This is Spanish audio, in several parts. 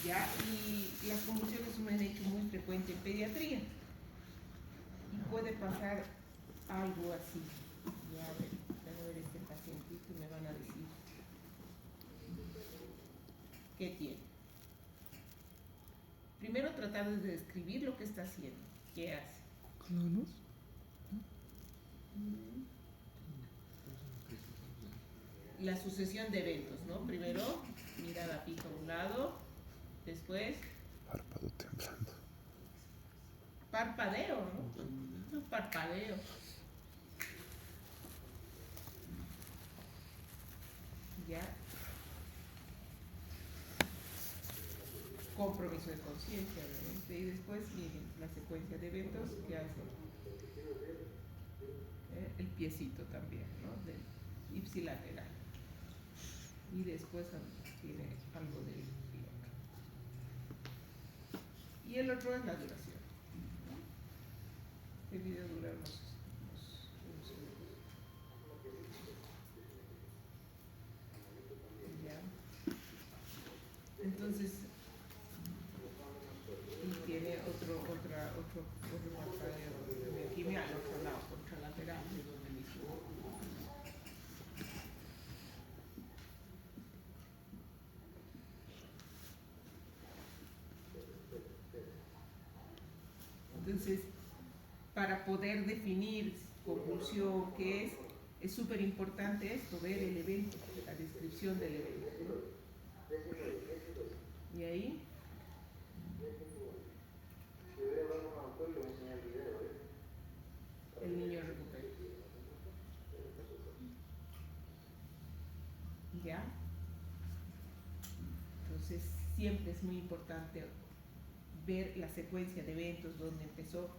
¿ya? Y las convulsiones son un hecho muy frecuente en pediatría. Y puede pasar algo así. Ya, a ver este pacientito y me van a decir qué tiene. Primero tratar de describir lo que está haciendo, qué hace. ¿Clonos? La sucesión de eventos, ¿no? Primero, mirada fija a un lado, después... Párpado temblando. Parpadeo, ¿no? Un parpadeo. Ya. Compromiso de conciencia, obviamente. Y después, miren, la secuencia de eventos que hace el piecito también, ¿no? Del ipsilateral. Y después tiene algo del otro. Y el otro es la duración, ¿no? El video dura unos segundos. Ya. Entonces, y tiene otro parpadeo de aquí, mira, al otro lado, contralateral, de donde mismo. Entonces, para poder definir convulsión, qué es súper importante esto, ver el evento, la descripción del evento, ¿no? Y ahí el niño recupera. ¿Ya? Entonces, siempre es muy importante ver la secuencia de eventos, donde empezó,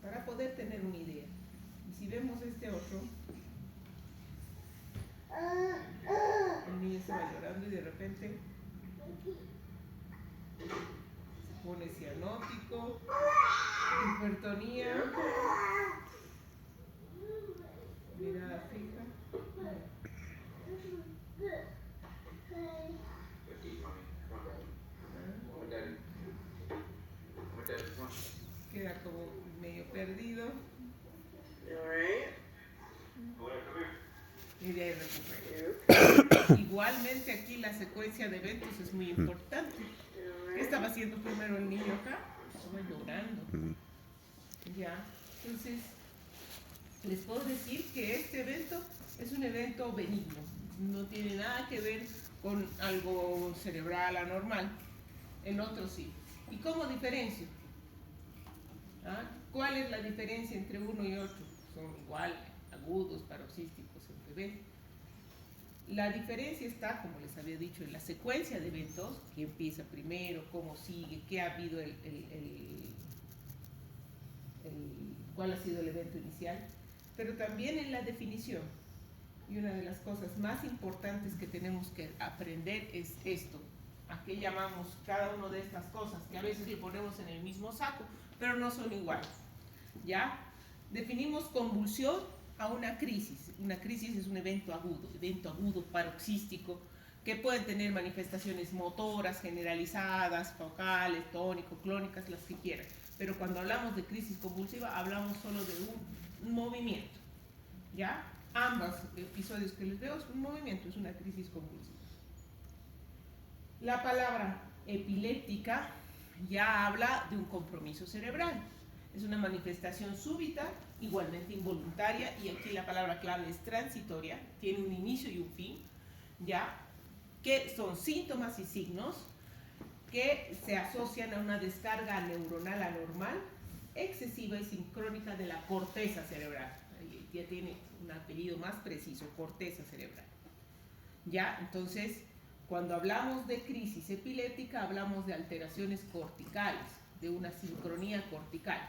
para poder tener una idea. Y si vemos este otro, el niño estaba llorando y de repente se pone cianótico, hipertonía, mirada fija. Queda como medio perdido. Y de ahí recupera. Igualmente aquí la secuencia de eventos es muy importante. ¿Qué estaba haciendo primero el niño acá? Estaba llorando. Ya, entonces les puedo decir que este evento es un evento benigno. No tiene nada que ver con algo cerebral anormal. En otros sí. ¿Y cómo diferencio? ¿Ah? ¿Cuál es la diferencia entre uno y otro? Son igual, agudos, paroxísticos en bebé. La diferencia está, como les había dicho, en la secuencia de eventos, que empieza primero, cómo sigue, qué ha habido cuál ha sido el evento inicial, pero también en la definición. Y una de las cosas más importantes que tenemos que aprender es esto. ¿A qué llamamos cada una de estas cosas? Que a veces le ponemos en el mismo saco, pero no son iguales. ¿Ya? Definimos convulsión a una crisis. Una crisis es un evento agudo paroxístico, que pueden tener manifestaciones motoras, generalizadas, focales, tónico-clónicas, las que quieran. Pero cuando hablamos de crisis convulsiva, hablamos solo de un movimiento. ¿Ya? Ambos episodios que les veo es un movimiento, es una crisis convulsiva. La palabra epiléptica ya habla de un compromiso cerebral. Es una manifestación súbita, igualmente involuntaria, y aquí la palabra clave es transitoria, tiene un inicio y un fin, ¿ya? Que son síntomas y signos que se asocian a una descarga neuronal anormal, excesiva y sincrónica de la corteza cerebral. Ya tiene un apellido más preciso, corteza cerebral. ¿Ya? Entonces, cuando hablamos de crisis epiléptica, hablamos de alteraciones corticales, de una sincronía cortical,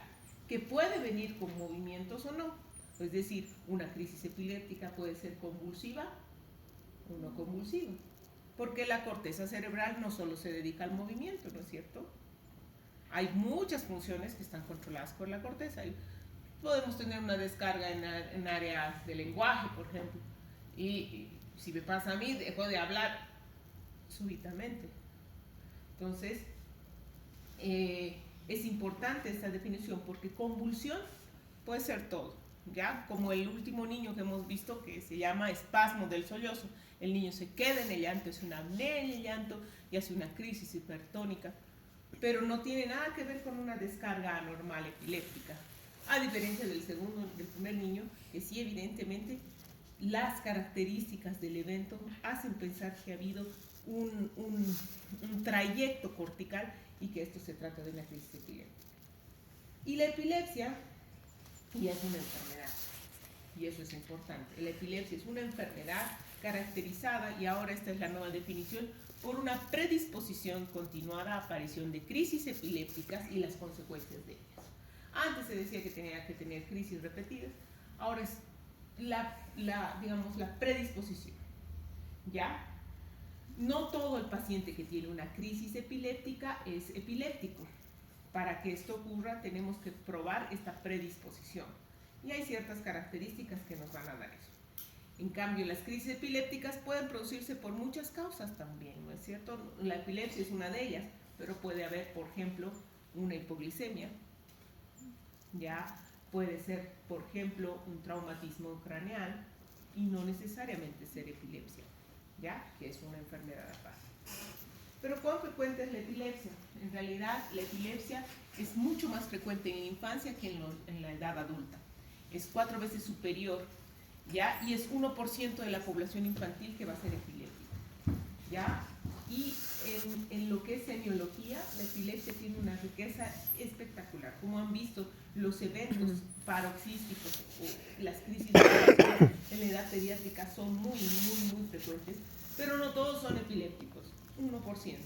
que puede venir con movimientos o no. Es decir, una crisis epiléptica puede ser convulsiva o no convulsiva, porque la corteza cerebral no solo se dedica al movimiento, ¿no es cierto? Hay muchas funciones que están controladas por la corteza. Podemos tener una descarga en áreas de lenguaje, por ejemplo, y si me pasa a mí, dejo de hablar súbitamente. Entonces, es importante esta definición porque convulsión puede ser todo, ¿ya? Como el último niño que hemos visto que se llama espasmo del sollozo. El niño se queda en el llanto, es una apnea en el llanto y hace una crisis hipertónica, pero no tiene nada que ver con una descarga anormal epiléptica, a diferencia del primer niño, que sí evidentemente las características del evento hacen pensar que ha habido un trayecto cortical y que esto se trata de una crisis epiléptica. Y la epilepsia ya es una enfermedad, y eso es importante. La epilepsia es una enfermedad caracterizada, y ahora esta es la nueva definición, por una predisposición continuada a aparición de crisis epilépticas y las consecuencias de ellas. Antes se decía que tenía que tener crisis repetidas, ahora es digamos, la predisposición, ¿ya? No todo el paciente que tiene una crisis epiléptica es epiléptico. Para que esto ocurra tenemos que probar esta predisposición. Y hay ciertas características que nos van a dar eso. En cambio, las crisis epilépticas pueden producirse por muchas causas también, ¿no es cierto? La epilepsia es una de ellas, pero puede haber, por ejemplo, una hipoglicemia. Ya puede ser, por ejemplo, un traumatismo craneal y no necesariamente ser epilepsia, ¿ya? Que es una enfermedad aparte. Pero ¿cuán frecuente es la epilepsia? En realidad, la epilepsia es mucho más frecuente en la infancia que en la edad adulta. Es 4 veces superior, ¿ya? Y es 1% de la población infantil que va a ser epiléptica, ¿ya? Y en lo que es semiología, la epilepsia tiene una riqueza espectacular. Como han visto, los eventos paroxísticos o las crisis en la edad pediátrica son muy frecuentes, pero no todos son epilépticos, 1%,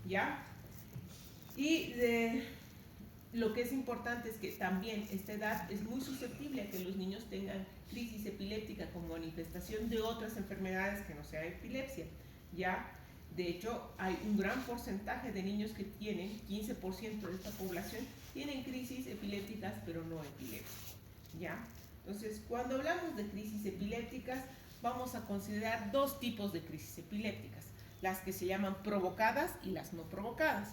¿ya? Y lo que es importante es que también esta edad es muy susceptible a que los niños tengan crisis epiléptica como manifestación de otras enfermedades que no sea epilepsia, ¿ya? De hecho, hay un gran porcentaje de niños que tienen, 15% de esta población, tienen crisis epilépticas, pero no epilepsia, ¿ya? Entonces, cuando hablamos de crisis epilépticas, vamos a considerar 2 tipos de crisis epilépticas, las que se llaman provocadas y las no provocadas.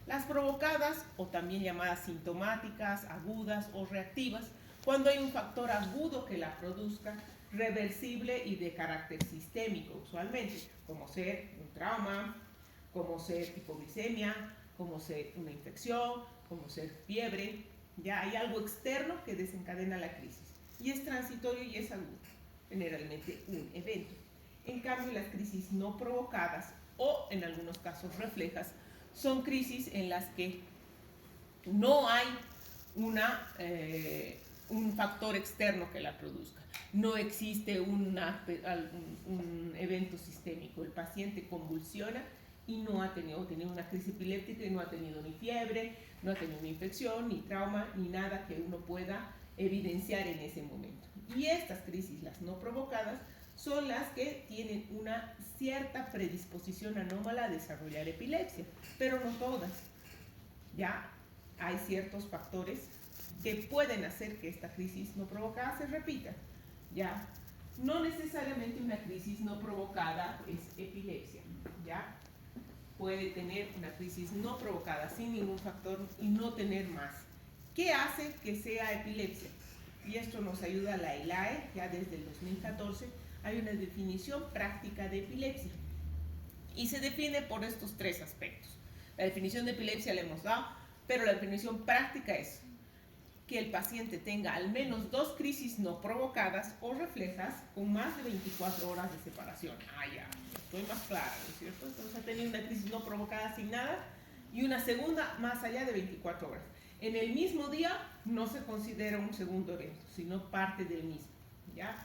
Las provocadas, o también llamadas sintomáticas, agudas o reactivas, cuando hay un factor agudo que la produzca, reversible y de carácter sistémico usualmente, como ser un trauma, como ser hipoglicemia, como ser una infección, como ser fiebre. Ya hay algo externo que desencadena la crisis y es transitorio y es agudo, generalmente un evento. En cambio, las crisis no provocadas o en algunos casos reflejas son crisis en las que no hay un factor externo que la produzca. No existe un evento sistémico. El paciente convulsiona y no ha tenido una crisis epiléptica y no ha tenido ni fiebre, no ha tenido una infección, ni trauma, ni nada que uno pueda evidenciar en ese momento. Y estas crisis, las no provocadas, son las que tienen una cierta predisposición anómala a desarrollar epilepsia, pero no todas. Ya hay ciertos factores que pueden hacer que esta crisis no provocada se repita. ¿Ya? No necesariamente una crisis no provocada es epilepsia, ¿ya? Puede tener una crisis no provocada sin ningún factor y no tener más. ¿Qué hace que sea epilepsia? Y esto nos ayuda la ELAE, ya desde el 2014 hay una definición práctica de epilepsia y se define por estos 3 aspectos. La definición de epilepsia la hemos dado, pero la definición práctica es que el paciente tenga al menos 2 crisis no provocadas o reflejas con más de 24 horas de separación. Ya, estoy más clara, ¿no es cierto? Entonces ha tenido una crisis no provocada sin nada y una segunda más allá de 24 horas. En el mismo día no se considera un segundo evento, sino parte del mismo, ¿ya?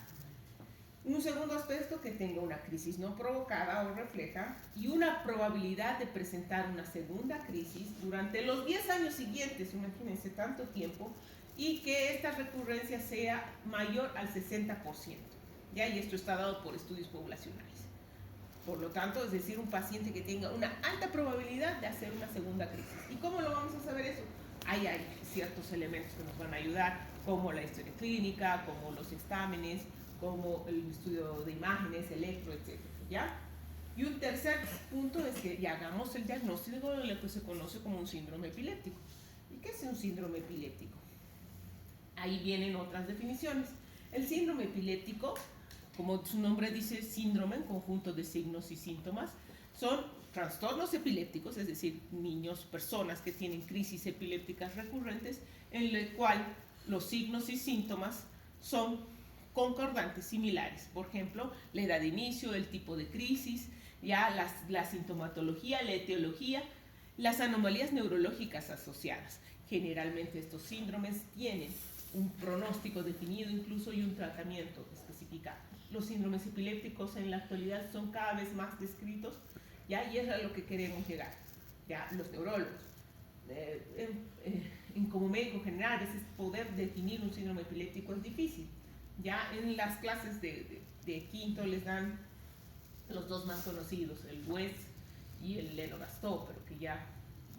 Un segundo aspecto, que tenga una crisis no provocada o refleja y una probabilidad de presentar una segunda crisis durante los 10 años siguientes, imagínense tanto tiempo, y que esta recurrencia sea mayor al 60%, ¿ya? Y esto está dado por estudios poblacionales. Por lo tanto, es decir, un paciente que tenga una alta probabilidad de hacer una segunda crisis. ¿Y cómo lo vamos a saber eso? Hay ciertos elementos que nos van a ayudar, como la historia clínica, como los exámenes, como el estudio de imágenes, electro, etc., ¿ya? Y un tercer punto es que ya hagamos el diagnóstico de lo que se conoce como un síndrome epiléptico. ¿Y qué es un síndrome epiléptico? Ahí vienen otras definiciones. El síndrome epiléptico, como su nombre dice, síndrome, en conjunto de signos y síntomas, son trastornos epilépticos, es decir, niños, personas que tienen crisis epilépticas recurrentes, en el cual los signos y síntomas son concordantes, similares. Por ejemplo, la edad de inicio, el tipo de crisis, ya la sintomatología, la etiología, las anomalías neurológicas asociadas. Generalmente estos síndromes tienen un pronóstico definido incluso y un tratamiento especificado. Los síndromes epilépticos en la actualidad son cada vez más descritos, ¿ya? Y es a lo que queremos llegar, ¿ya? Los neurólogos. Como médico general, a veces poder definir un síndrome epiléptico es difícil. Ya en las clases de quinto les dan los dos más conocidos, el West y el Lennox-Gastaut, pero que ya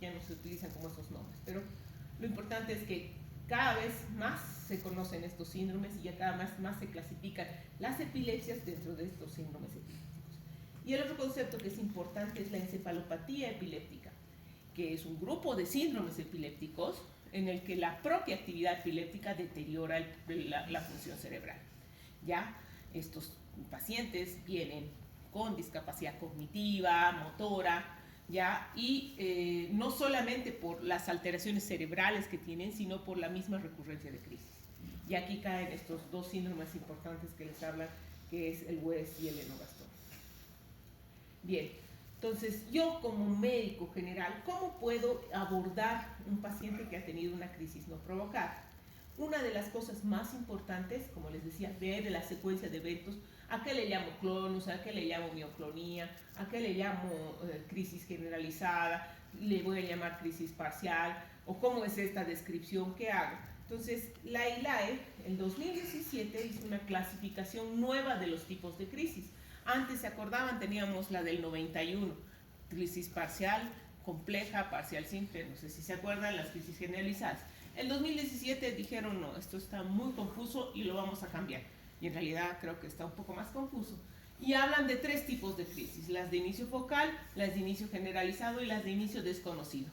no se utilizan como esos nombres. Pero lo importante es que cada vez más se conocen estos síndromes y ya cada vez más se clasifican las epilepsias dentro de estos síndromes epilépticos. Y el otro concepto que es importante es la encefalopatía epiléptica, que es un grupo de síndromes epilépticos en el que la propia actividad epiléptica deteriora la función cerebral. Ya estos pacientes vienen con discapacidad cognitiva, motora, ¿ya? Y no solamente por las alteraciones cerebrales que tienen, sino por la misma recurrencia de crisis. Y aquí caen estos dos síndromes importantes que les hablan, que es el West y el Lennox-Gastaut. Bien, entonces yo como médico general, ¿cómo puedo abordar un paciente que ha tenido una crisis no provocada? Una de las cosas más importantes, como les decía, ver la secuencia de eventos. ¿A qué le llamo clonus? ¿A qué le llamo mioclonía? ¿A qué le llamo crisis generalizada? ¿Le voy a llamar crisis parcial? ¿O cómo es esta descripción que hago? Entonces, la ILAE, en 2017, hizo una clasificación nueva de los tipos de crisis. Antes, ¿se acordaban? Teníamos la del 91, crisis parcial, compleja, parcial simple, no sé si se acuerdan, las crisis generalizadas. En 2017 dijeron, no, esto está muy confuso y lo vamos a cambiar. Y en realidad creo que está un poco más confuso. Y hablan de tres tipos de crisis, las de inicio focal, las de inicio generalizado y las de inicio desconocido.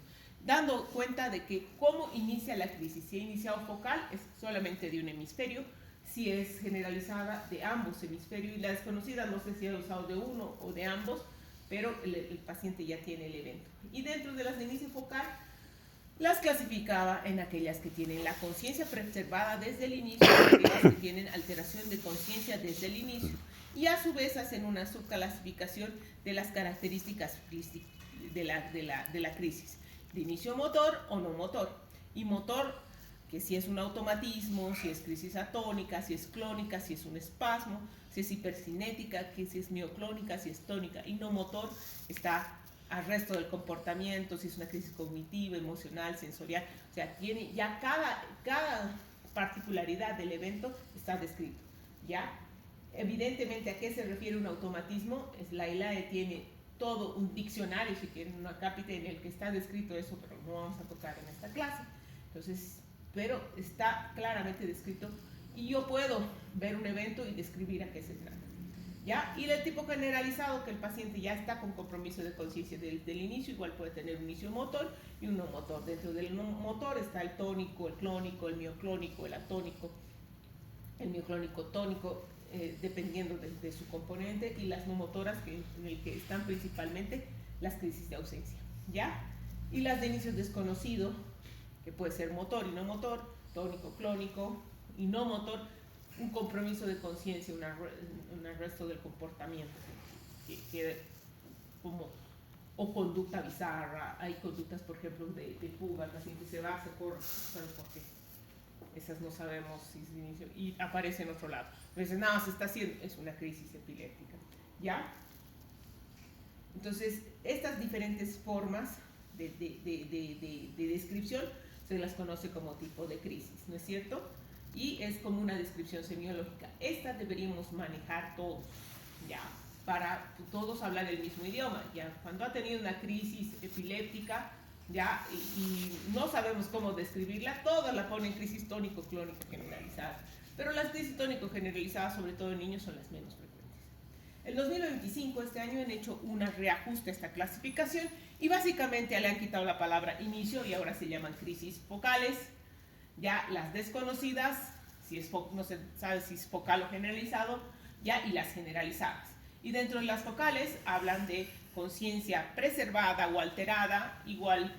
Dando cuenta de que cómo inicia la crisis. Si ha iniciado focal, es solamente de un hemisferio. Si es generalizada, de ambos hemisferios. Y la desconocida, no sé si ha usado de uno o de ambos, pero el paciente ya tiene el evento. Y dentro de las de inicio focal, las clasificaba en aquellas que tienen la conciencia preservada desde el inicio y aquellas que tienen alteración de conciencia desde el inicio. Y a su vez hacen una subclasificación de las características de la crisis. De inicio motor o no motor. Y motor, que si es un automatismo, si es crisis atónica, si es clónica, si es un espasmo, si es hipercinética, que si es mioclónica, si es tónica. Y no motor está al resto del comportamiento, si es una crisis cognitiva, emocional, sensorial. O sea, tiene ya cada particularidad del evento está descrito, ¿ya? Evidentemente, ¿a qué se refiere un automatismo? La ILAE tiene todo un diccionario, si quieren, una cápita en el que está descrito eso, pero no vamos a tocar en esta clase. Entonces, pero está claramente descrito y yo puedo ver un evento y describir a qué se trata. ¿Ya? Y el tipo generalizado, que el paciente ya está con compromiso de conciencia desde el inicio, igual puede tener un inicio motor y un no motor. Dentro del no motor está el tónico, el clónico, el mioclónico, el atónico, el mioclónico tónico, dependiendo de su componente, y las no motoras, en el que están principalmente las crisis de ausencia. ¿Ya? Y las de inicio desconocido, que puede ser motor y no motor, tónico, clónico y no motor, un compromiso de conciencia, un arresto del comportamiento, o conducta bizarra. Hay conductas, por ejemplo, de fuga, el paciente se va, se corre, no saben por qué. Esas no sabemos si es de inicio, y aparece en otro lado. Entonces, nada, se está haciendo, es una crisis epiléptica, ¿ya? Entonces, estas diferentes formas de descripción se las conoce como tipo de crisis, ¿no es cierto? Y es como una descripción semiológica. Esta deberíamos manejar todos, ¿ya? Para todos hablar el mismo idioma, ¿ya? Cuando ha tenido una crisis epiléptica, ¿ya? Y no sabemos cómo describirla, todas la ponen crisis tónico-clónica generalizada. Pero las crisis tónico-generalizadas, sobre todo en niños, son las menos frecuentes. El 2025, este año, han hecho un reajuste a esta clasificación y básicamente le han quitado la palabra inicio y ahora se llaman crisis focales. Ya las desconocidas, no se sabe si es focal o generalizado, ya, y las generalizadas. Y dentro de las focales hablan de conciencia preservada o alterada, igual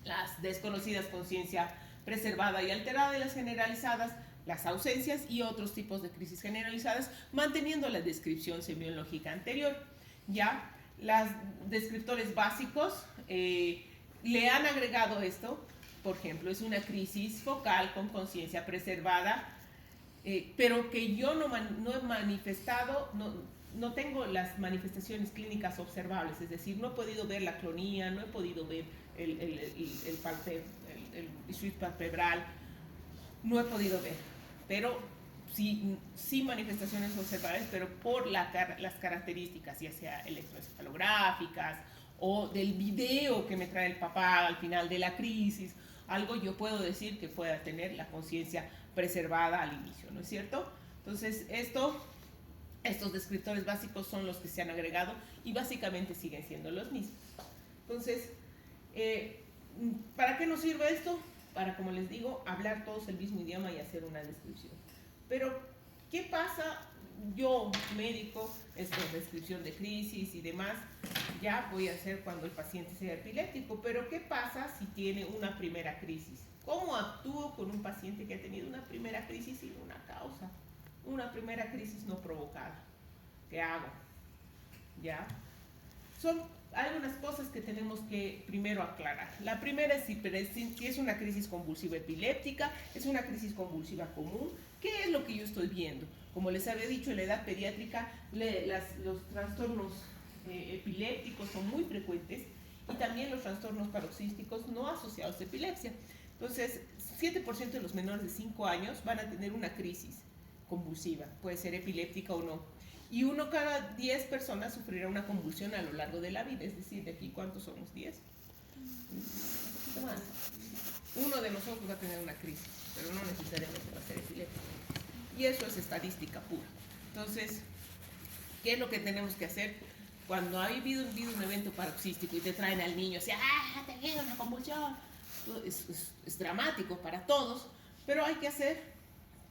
las desconocidas, conciencia preservada y alterada, y las generalizadas, las ausencias y otros tipos de crisis generalizadas, manteniendo la descripción semiológica anterior. Ya, los descriptores básicos le han agregado esto. Por ejemplo, es una crisis focal con conciencia preservada, pero que yo no he manifestado, no tengo las manifestaciones clínicas observables, es decir, no he podido ver la clonía, no he podido ver el issues palpebral, no he podido ver, pero sí manifestaciones observables, pero por las características, ya sea electroencefalográficas o del video que me trae el papá al final de la crisis, algo yo puedo decir que pueda tener la conciencia preservada al inicio, ¿no es cierto? Entonces, estos descriptores básicos son los que se han agregado y básicamente siguen siendo los mismos. Entonces, ¿para qué nos sirve esto? Para, como les digo, hablar todos el mismo idioma y hacer una descripción. Pero, ¿qué pasa? Yo, médico, esto es descripción de crisis y demás, ya voy a hacer cuando el paciente sea epiléptico, pero ¿qué pasa si tiene una primera crisis? ¿Cómo actúo con un paciente que ha tenido una primera crisis sin una causa? Una primera crisis no provocada. ¿Qué hago? ¿Ya? Son algunas cosas que tenemos que primero aclarar. La primera es si es una crisis convulsiva epiléptica, es una crisis convulsiva común. ¿Qué es lo que yo estoy viendo? Como les había dicho, en la edad pediátrica los trastornos epilépticos son muy frecuentes y también los trastornos paroxísticos no asociados a epilepsia. Entonces, 7% de los menores de 5 años van a tener una crisis convulsiva, puede ser epiléptica o no. Y uno cada 10 personas sufrirá una convulsión a lo largo de la vida, es decir, de aquí, ¿cuántos somos? ¿10? Un poquito más. Uno de nosotros va a tener una crisis, pero no necesariamente va a ser epiléptico. Y eso es estadística pura. Entonces, ¿qué es lo que tenemos que hacer? Cuando ha vivido un evento paroxístico y te traen al niño, o sea, te viene una convulsión, es dramático para todos, pero hay que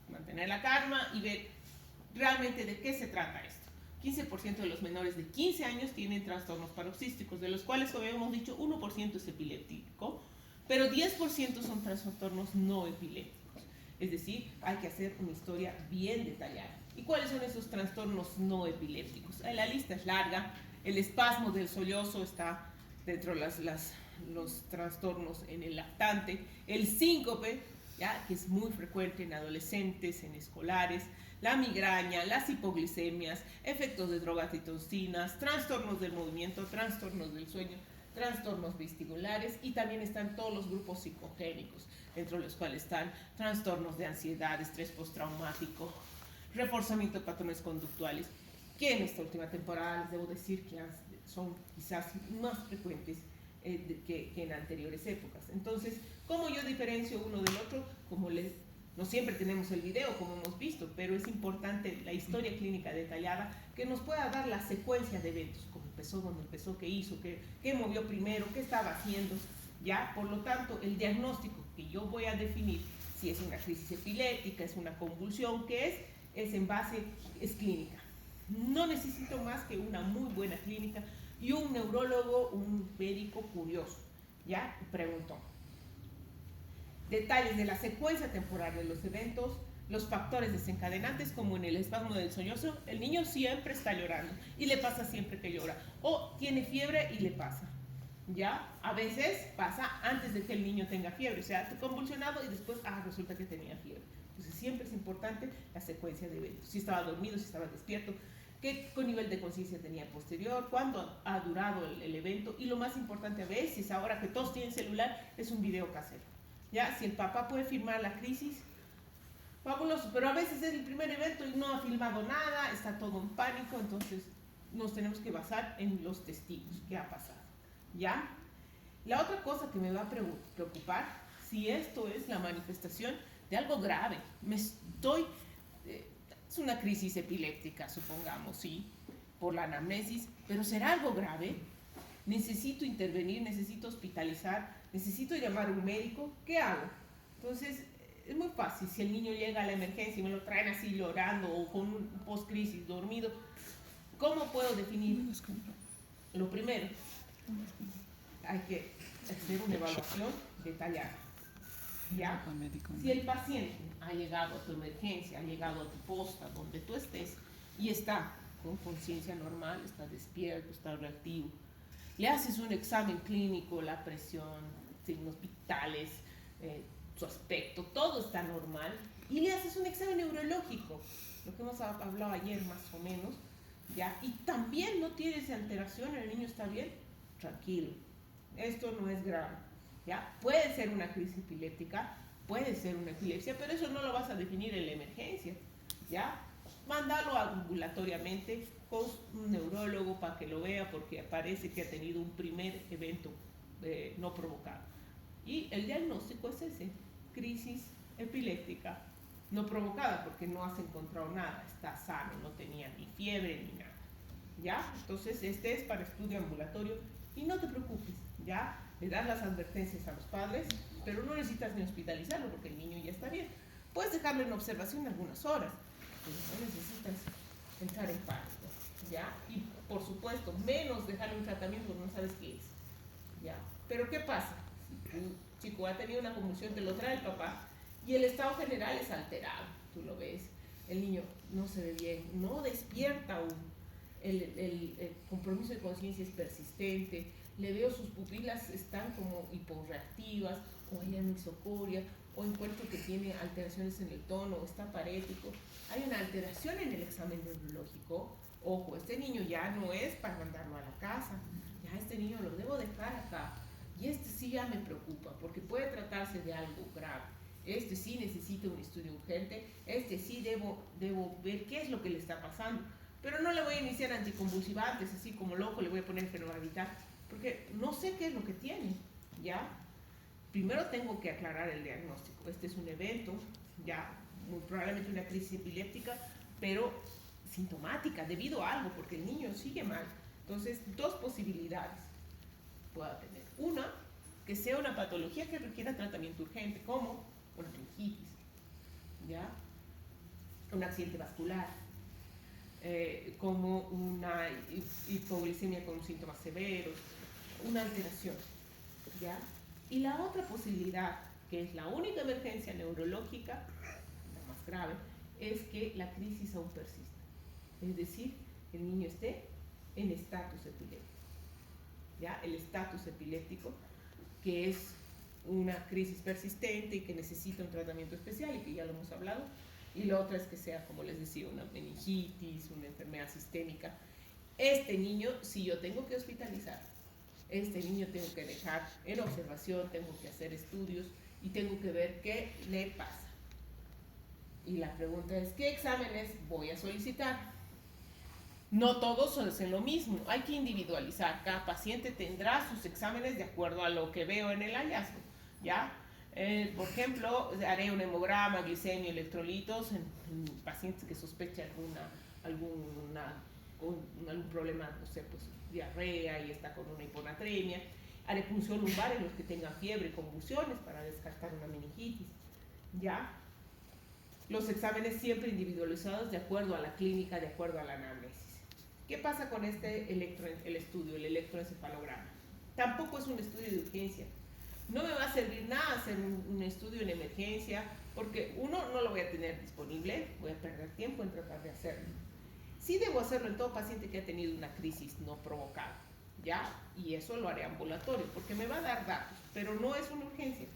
mantener la calma y ver realmente de qué se trata esto. 15% de los menores de 15 años tienen trastornos paroxísticos, de los cuales, como habíamos dicho, 1% es epiléptico, pero 10% son trastornos no epilépticos. Es decir, hay que hacer una historia bien detallada. ¿Y cuáles son esos trastornos no epilépticos? La lista es larga. El espasmo del sollozo está dentro de los trastornos en el lactante. El síncope, ¿ya?, que es muy frecuente en adolescentes, en escolares. La migraña, las hipoglicemias, efectos de drogatitoxinas, trastornos del movimiento, trastornos del sueño, trastornos vestibulares, y también están todos los grupos psicogénicos, dentro de los cuales están trastornos de ansiedad, estrés postraumático, reforzamiento de patrones conductuales, que en esta última temporada les debo decir que son quizás más frecuentes que en anteriores épocas. Entonces, ¿cómo yo diferencio uno del otro? No siempre tenemos el video, como hemos visto, pero es importante la historia clínica detallada que nos pueda dar la secuencia de eventos, cómo empezó, dónde empezó, qué hizo, qué movió primero, qué estaba haciendo, ¿ya? Por lo tanto, el diagnóstico que yo voy a definir, si es una crisis epiléptica, es una convulsión, ¿qué es en base, es clínica. No necesito más que una muy buena clínica y un neurólogo, un médico curioso, ¿ya? Preguntó. Detalles de la secuencia temporal de los eventos, los factores desencadenantes, como en el espasmo del sollozo, el niño siempre está llorando y le pasa siempre que llora, o tiene fiebre y le pasa, ¿ya? A veces pasa antes de que el niño tenga fiebre, o sea, está convulsionado y después, resulta que tenía fiebre. Entonces siempre es importante la secuencia de eventos, si estaba dormido, si estaba despierto, qué nivel de conciencia tenía posterior, cuándo ha durado el evento, y lo más importante a veces, ahora que todos tienen celular, es un video casero. ¿Ya? Si el papá puede filmar la crisis, fabuloso, pero a veces es el primer evento y no ha filmado nada, está todo en pánico, entonces nos tenemos que basar en los testigos, qué ha pasado, ¿ya? La otra cosa que me va a preocupar, si esto es la manifestación de algo grave, es una crisis epiléptica, supongamos, ¿sí? por la anamnesis, pero ¿será algo grave? Necesito intervenir, necesito hospitalizar, necesito llamar a un médico, ¿qué hago? Entonces, es muy fácil, si el niño llega a la emergencia y me lo traen así llorando o con un post-crisis dormido, ¿cómo puedo definir? Lo primero, hay que hacer una evaluación detallada, ¿ya? Si el paciente ha llegado a tu emergencia, ha llegado a tu posta, donde tú estés, y está con conciencia normal, está despierto, está reactivo, le haces un examen clínico, la presión, signos vitales, su aspecto, todo está normal, y le haces un examen neurológico, lo que hemos hablado ayer más o menos, ¿ya? Y también no tienes alteración, el niño está bien, tranquilo, esto no es grave, ¿ya? Puede ser una crisis epiléptica, puede ser una epilepsia, pero eso no lo vas a definir en la emergencia, ¿ya? Mándalo ambulatoriamente con un neurólogo para que lo vea, porque parece que ha tenido un primer evento no provocado. Y el diagnóstico es ese, crisis epiléptica no provocada, porque no has encontrado nada, está sano, no tenía ni fiebre ni nada, ¿ya? Entonces este es para estudio ambulatorio y no te preocupes, ¿ya? Le das las advertencias a los padres, pero no necesitas ni hospitalizarlo porque el niño ya está bien. Puedes dejarlo en observación algunas horas, pero no necesitas entrar en pánico, ¿ya? Y por supuesto, menos dejarle un tratamiento porque no sabes qué es, ¿ya? Pero ¿qué pasa? Si un chico ha tenido una convulsión, te lo trae el papá y el estado general es alterado, tú lo ves, el niño no se ve bien, no despierta aún, el compromiso de conciencia es persistente, le veo sus pupilas están como hiporreactivas, o hay anisocoria, o encuentro que tiene alteraciones en el tono, o está parético, hay una alteración en el examen neurológico, ojo, este niño ya no es para mandarlo a la casa, ya este niño lo debo dejar acá, y este sí ya me preocupa, porque puede tratarse de algo grave, este sí necesita un estudio urgente, este sí debo ver qué es lo que le está pasando, pero no le voy a iniciar anticonvulsivantes, así como loco le voy a poner fenobarbital, porque no sé qué es lo que tiene, ¿ya? Primero tengo que aclarar el diagnóstico. Este es un evento, ya, muy probablemente una crisis epiléptica, pero sintomática, debido a algo, porque el niño sigue mal. Entonces, dos posibilidades pueda tener. Una, que sea una patología que requiera tratamiento urgente, como una meningitis, ¿ya? Un accidente vascular, como una hipoglicemia con síntomas severos, una alteración, ¿ya? Y la otra posibilidad, que es la única emergencia neurológica, la más grave, es que la crisis aún persista. Es decir, el niño esté en estatus epiléptico, ¿ya? El estatus epiléptico, que es una crisis persistente y que necesita un tratamiento especial y que ya lo hemos hablado. Y la otra es que sea, como les decía, una meningitis, una enfermedad sistémica. Este niño, si yo tengo que hospitalizar, este niño tengo que dejar en observación, tengo que hacer estudios y tengo que ver qué le pasa. Y la pregunta es, ¿qué exámenes voy a solicitar? No todos hacen lo mismo, hay que individualizar. Cada paciente tendrá sus exámenes de acuerdo a lo que veo en el hallazgo, ¿ya? Por ejemplo, haré un hemograma, glicemia, electrolitos en pacientes que sospechan algún problema, no sé, pues diarrea y está con una hiponatremia. Haré punción lumbar en los que tengan fiebre y convulsiones para descartar una meningitis, ¿ya? Los exámenes siempre individualizados de acuerdo a la clínica, de acuerdo a la anamnesis. ¿Qué pasa con el estudio, el electroencefalograma? Tampoco es un estudio de urgencia. No me va a servir nada hacer un estudio en emergencia, porque uno, no lo voy a tener disponible, voy a perder tiempo en tratar de hacerlo. Sí debo hacerlo en todo paciente que ha tenido una crisis no provocada, ¿ya? Y eso lo haré ambulatorio, porque me va a dar datos, pero no es una urgencia.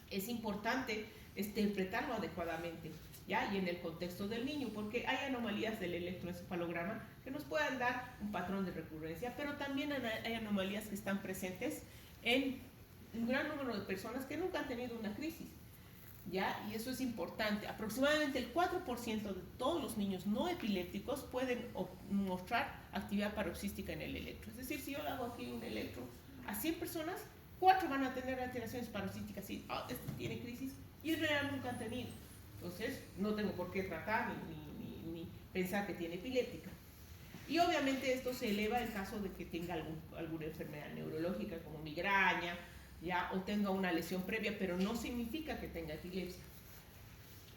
Es importante interpretarlo adecuadamente, ¿ya? Y en el contexto del niño, porque hay anomalías del electroencefalograma que nos puedan dar un patrón de recurrencia, pero también hay anomalías que están presentes en un gran número de personas que nunca han tenido una crisis, ¿ya? Y eso es importante. Aproximadamente el 4% de todos los niños no epilépticos pueden mostrar actividad paroxística en el electro. Es decir, si yo hago aquí un electro a 100 personas, 4 van a tener alteraciones paroxísticas y este tiene crisis y en realidad nunca han tenido. Entonces, no tengo por qué tratar ni pensar que tiene epiléptica. Y obviamente esto se eleva en caso de que tenga alguna enfermedad neurológica como migraña, ya, o tenga una lesión previa, pero no significa que tenga epilepsia.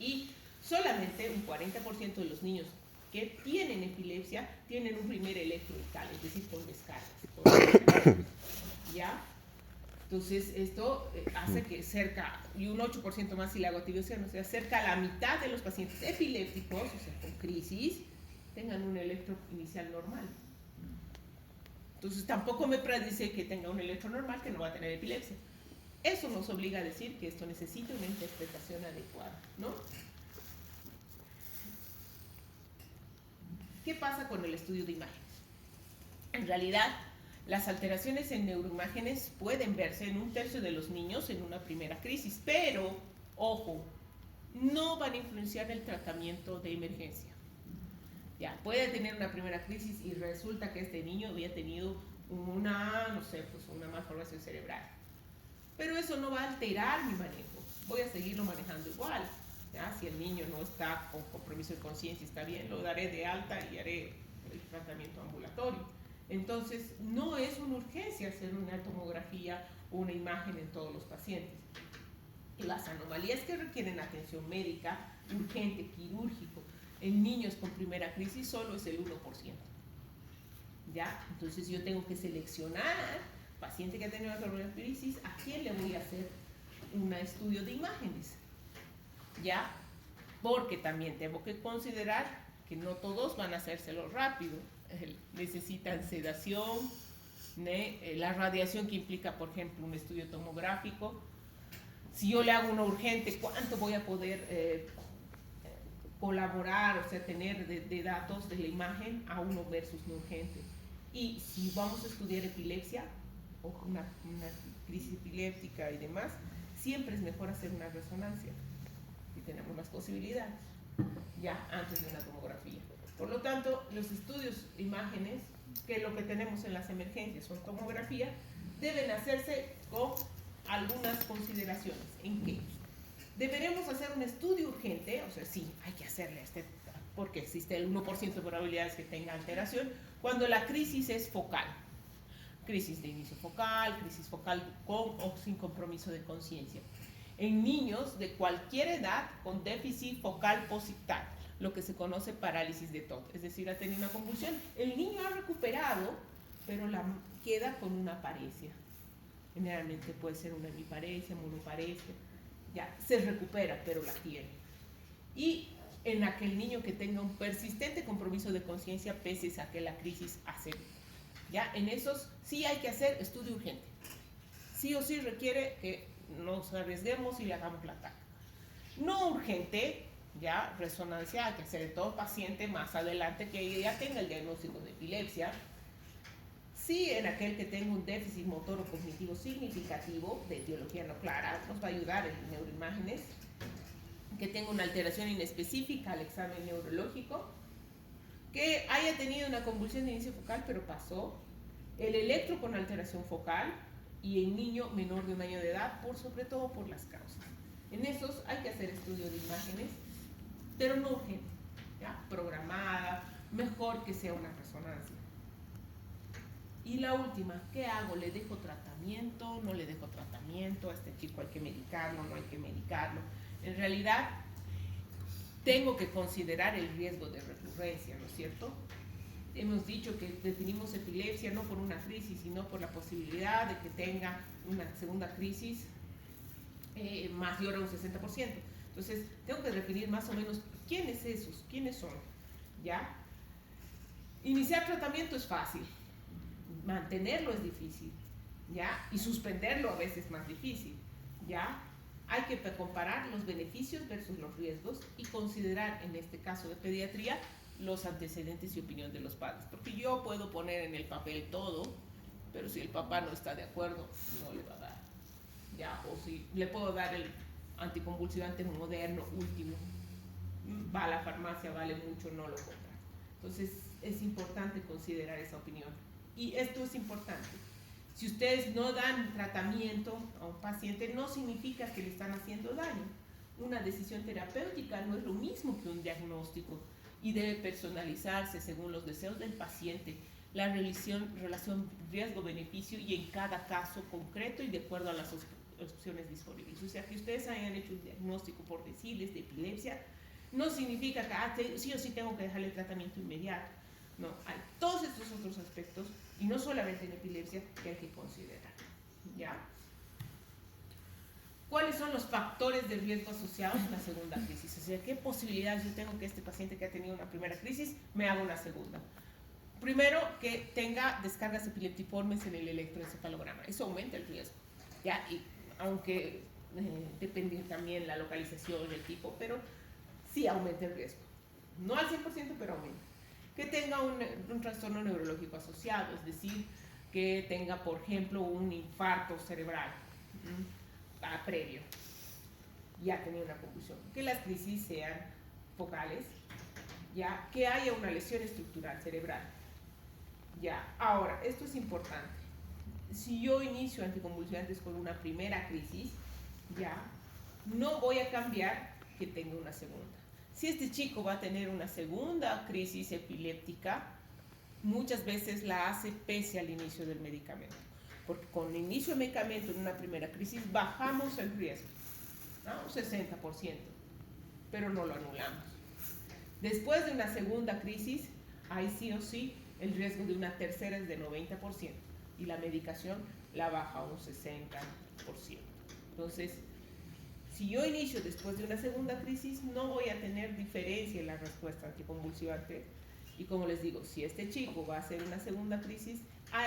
Y solamente un 40% de los niños que tienen epilepsia tienen un primer electrovital, es decir, con descargas. ¿Ya? Entonces, esto hace que cerca, y un 8% más si le hago activación, o sea, cerca a la mitad de los pacientes epilépticos, o sea, con crisis, tengan un electro inicial normal. Entonces, tampoco me predice que tenga un electro normal que no va a tener epilepsia. Eso nos obliga a decir que esto necesita una interpretación adecuada, ¿no? ¿Qué pasa con el estudio de imágenes? En realidad, las alteraciones en neuroimágenes pueden verse en un tercio de los niños en una primera crisis, pero, ojo, no van a influenciar el tratamiento de emergencia. Ya, puede tener una primera crisis y resulta que este niño había tenido una malformación cerebral. Pero eso no va a alterar mi manejo. Voy a seguirlo manejando igual. ¿Ya? Si el niño no está con compromiso de conciencia, está bien, lo daré de alta y haré el tratamiento ambulatorio. Entonces, no es una urgencia hacer una tomografía o una imagen en todos los pacientes. Las anomalías que requieren atención médica, urgente, quirúrgico, en niños con primera crisis solo es el 1%. ¿Ya? Entonces, yo tengo que seleccionar paciente que ha tenido una primera crisis, ¿a quién le voy a hacer un estudio de imágenes? ¿Ya? Porque también tengo que considerar que no todos van a hacérselo rápido. Necesitan sedación, la radiación que implica, por ejemplo, un estudio tomográfico. Si yo le hago una urgente, ¿cuánto voy a poder colaborar, o sea, tener de datos de la imagen a uno versus no urgente? Y si vamos a estudiar epilepsia, o una crisis epiléptica y demás, siempre es mejor hacer una resonancia y tenemos más posibilidades ya antes de una tomografía. Por lo tanto, los estudios de imágenes, que lo que tenemos en las emergencias son tomografía, deben hacerse con algunas consideraciones. ¿En qué? Deberemos hacer un estudio urgente, o sea, sí, hay que hacerle porque existe el 1% de probabilidades que tenga alteración, cuando la crisis es focal. Crisis de inicio focal, crisis focal con o sin compromiso de conciencia. En niños de cualquier edad con déficit focal posictal, lo que se conoce parálisis de TOC, es decir, ha tenido una convulsión. El niño ha recuperado, pero queda con una paresia. Generalmente puede ser una hemiparesia, monoparesia. Ya, se recupera, pero la tiene. Y en aquel niño que tenga un persistente compromiso de conciencia pese a que la crisis hace. Ya, en esos sí hay que hacer estudio urgente. Sí o sí requiere que nos arriesguemos y le hagamos la TAC. No urgente, ya, resonancia hay que hacer en todo paciente más adelante que ya tenga el diagnóstico de epilepsia. Sí, en aquel que tenga un déficit motor o cognitivo significativo de etiología no clara, nos va a ayudar en neuroimágenes. Que tenga una alteración inespecífica al examen neurológico, que haya tenido una convulsión de inicio focal pero pasó, el electro con alteración focal y en niño menor de 1 año de edad, sobre todo por las causas. En esos hay que hacer estudio de imágenes, pero no urgente, ¿ya? Programada, mejor que sea una resonancia. Y la última, ¿qué hago? ¿Le dejo tratamiento? ¿No le dejo tratamiento? ¿A este chico hay que medicarlo? ¿No hay que medicarlo? En realidad, tengo que considerar el riesgo de recurrencia, ¿no es cierto? Hemos dicho que definimos epilepsia no por una crisis, sino por la posibilidad de que tenga una segunda crisis mayor a un 60%. Entonces, tengo que definir más o menos quiénes esos, quiénes son, ¿ya? Iniciar tratamiento es fácil, mantenerlo es difícil, ¿ya? Y suspenderlo a veces es más difícil, ¿ya? Hay que comparar los beneficios versus los riesgos y considerar, en este caso de pediatría, los antecedentes y opinión de los padres. Porque yo puedo poner en el papel todo, pero si el papá no está de acuerdo, no le va a dar. ¿Ya? O si le puedo dar el anticonvulsivante moderno, último, va a la farmacia, vale mucho, no lo compra. Entonces, es importante considerar esa opinión. Y esto es importante. Si ustedes no dan tratamiento a un paciente, no significa que le están haciendo daño. Una decisión terapéutica no es lo mismo que un diagnóstico. y debe personalizarse según los deseos del paciente, la relación riesgo-beneficio y en cada caso concreto y de acuerdo a las opciones disponibles. O sea, que ustedes hayan hecho un diagnóstico, por decirles, de epilepsia, no significa que sí o sí tengo que dejarle tratamiento inmediato. No, hay todos estos otros aspectos, y no solamente en epilepsia, que hay que considerar. ¿Ya? ¿Cuáles son los factores de riesgo asociados a la segunda crisis? O sea, ¿qué posibilidades yo tengo que este paciente que ha tenido una primera crisis me haga una segunda? Primero, que tenga descargas epileptiformes en el electroencefalograma. Eso aumenta el riesgo. ¿Ya? Y aunque depende también la localización y el tipo, pero sí aumenta el riesgo. No al 100%, pero aumenta. Que tenga un trastorno neurológico asociado, es decir, que tenga, por ejemplo, un infarto cerebral previo, ya tenía una convulsión, que las crisis sean focales, ya, que haya una lesión estructural cerebral. Ya, ahora, esto es importante. Si yo inicio anticonvulsivantes con una primera crisis, ya, no voy a cambiar que tenga una segunda. Si este chico va a tener una segunda crisis epiléptica, muchas veces la hace pese al inicio del medicamento. Porque con el inicio del medicamento en una primera crisis bajamos el riesgo, ¿no? Un 60%, pero no lo anulamos. Después de una segunda crisis, ahí sí o sí, el riesgo de una tercera es de 90% y la medicación la baja a un 60%. Entonces, si yo inicio después de una segunda crisis, no voy a tener diferencia en la respuesta anticonvulsivante. Y como les digo, si este chico va a hacer una segunda crisis,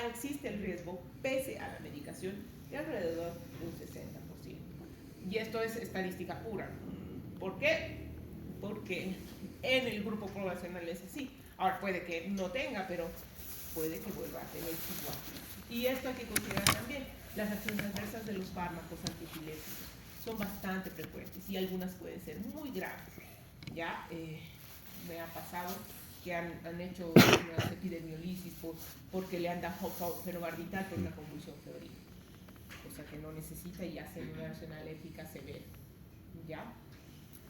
existe el riesgo, pese a la medicación, de alrededor de un 60%. Y esto es estadística pura. ¿Por qué? Porque en el grupo poblacional es así. Ahora puede que no tenga, pero puede que vuelva a tener igual. Y esto hay que considerar también. Las acciones adversas de los fármacos antiepilépticos son bastante frecuentes y algunas pueden ser muy graves. Ya me ha pasado que han hecho una epidemiolisis porque le han dado fenobarbital por una convulsión febril, cosa que no necesita y hacen una reacción alérgica severa. ¿Ya?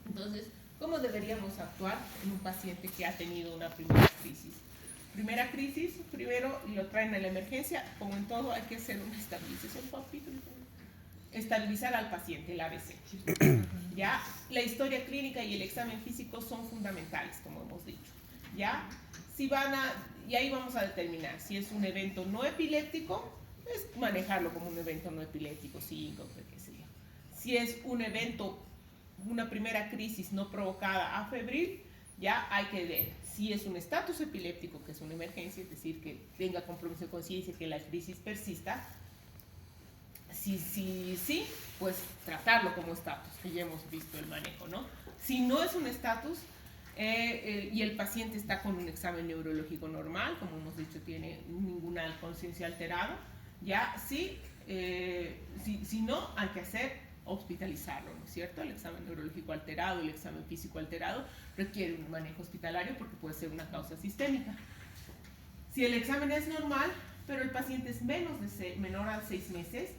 Entonces, ¿cómo deberíamos actuar en un paciente que ha tenido una primera crisis? Primera crisis, primero lo traen a la emergencia, como en todo hay que hacer una estabilización, estabilizar al paciente, el ABC. ¿Ya? La historia clínica y el examen físico son fundamentales, como hemos dicho. ¿Ya? Y ahí vamos a determinar si es un evento no epiléptico, es manejarlo como un evento no epiléptico, síncope, qué sé yo. Si es un evento, una primera crisis no provocada a febril, ya hay que ver si es un estatus epiléptico, que es una emergencia, es decir, que tenga compromiso de conciencia, que la crisis persista. Sí, pues tratarlo como estatus, que ya hemos visto el manejo, ¿no? Si no es un estatus, y el paciente está con un examen neurológico normal, como hemos dicho, tiene ninguna conciencia alterada, ya sí, si no, hay que hospitalizarlo, ¿no es cierto? El examen neurológico alterado, el examen físico alterado requiere un manejo hospitalario porque puede ser una causa sistémica. Si el examen es normal, pero el paciente es menor a 6 meses,